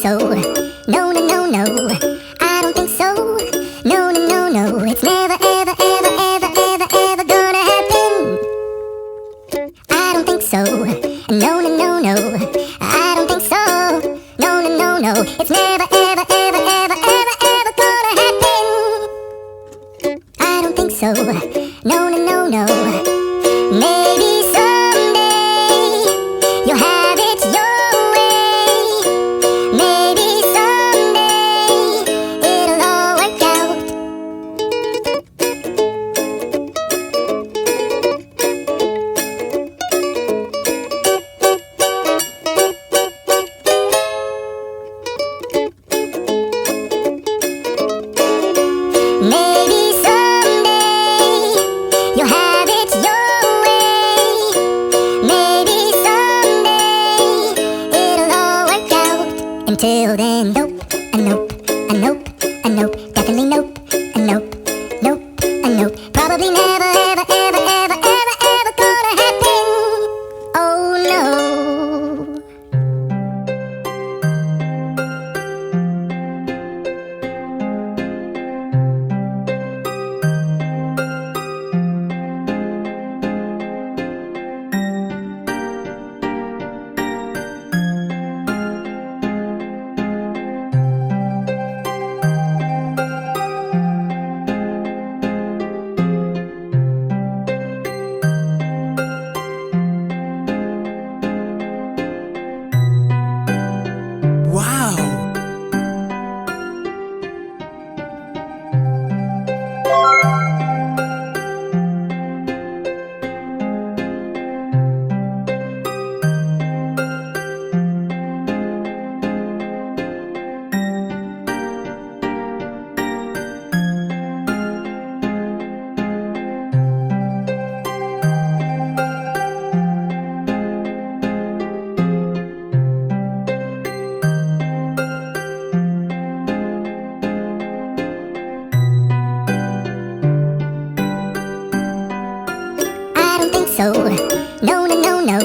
so. No, no, no, no. I don't think so. No, no, no, no. It's never, ever, ever, ever, ever, ever gonna happen. I don't think so. No, no, no, no. I don't think so. No, no, no, no. It's never, ever, ever, ever, ever, ever gonna happen. I don't think so. No, no, no, no. Maybe someday you'll have it your way. Maybe someday it'll all work out. Maybe someday you'll have it your way. Maybe someday it'll all work out. Until then, nope, a nope, a nope, a nope, definitely nope, a nope, nope, a nope. Probably never, ever, ever, ever, ever, ever gonna happen. Oh no. Wow! I don't think so. No, no, no, no.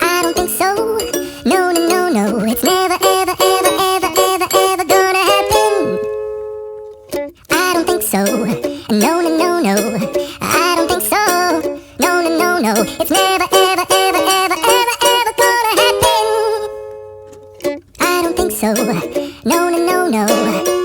I don't think so. No, no, no, no. It's never, ever, ever, ever, ever, ever gonna happen. I don't think so. No, no, no, no. I don't think so. No, no, no, no. It's never, ever, ever, ever, ever, ever gonna happen. I don't think so. No, no, no, no.